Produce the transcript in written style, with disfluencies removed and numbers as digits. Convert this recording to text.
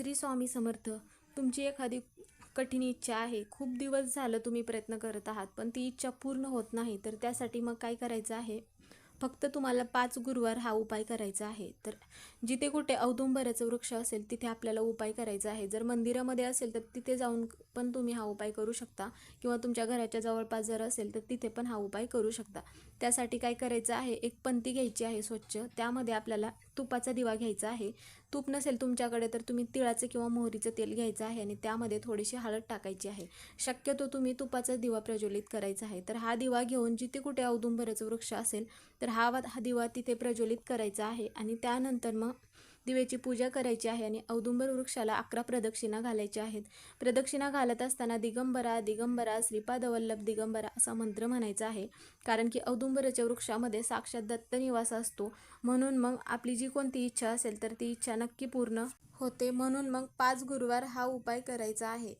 श्री स्वामी समर्थ. तुमची एखादी कठीण इच्छा आहे, खूप दिवस झालं तुम्ही प्रयत्न करत आहात, पण ती इच्छा पूर्ण होत नाही. तर त्यासाठी मग काय करायचं आहे, फक्त तुम्हाला 5 गुरुवार हा उपाय करायचा आहे. तर जिथे कुठे औदुंबराचं वृक्ष असेल तिथे आपल्याला उपाय करायचा आहे. जर मंदिरामध्ये असेल तर तिथे जाऊन पण तुम्ही हा उपाय करू शकता, किंवा तुमच्या घराच्या जवळपास जर असेल तर तिथे पण हा उपाय करू शकता. त्यासाठी काय करायचं आहे, एक पंती घ्यायची आहे स्वच्छ. त्यामध्ये आपल्याला तुपाचा दिवा घ्यायचा आहे. तूप नसेल तुमच्याकडे तर तुम्ही तिळाचं किंवा मोहरीचं तेल घ्यायचं आहे आणि त्यामध्ये थोडीशी हळद टाकायची आहे. शक्यतो तुम्ही तुपाचा दिवा प्रज्वलित करायचा आहे. तर हा दिवा घेऊन जिथे कुठे औदुंबराचं वृक्ष असेल तर हा दिवा तिथे प्रज्वलित करायचा आहे. आणि त्यानंतर मग दिव्याची पूजा करायची आहे आणि औदुंबर वृक्षाला 11 प्रदक्षिणा घालायच्या आहेत. प्रदक्षिणा घालत असताना दिगंबरा दिगंबरा श्रीपादवल्लभ दिगंबरा असा मंत्र म्हणायचा आहे. कारण की औदुंबराच्या वृक्षामध्ये साक्षात दत्त निवास असतो. म्हणून मग आपली जी कोणती इच्छा असेल तर ती इच्छा नक्की पूर्ण होते. म्हणून मग 5 गुरुवार हा उपाय करायचा आहे.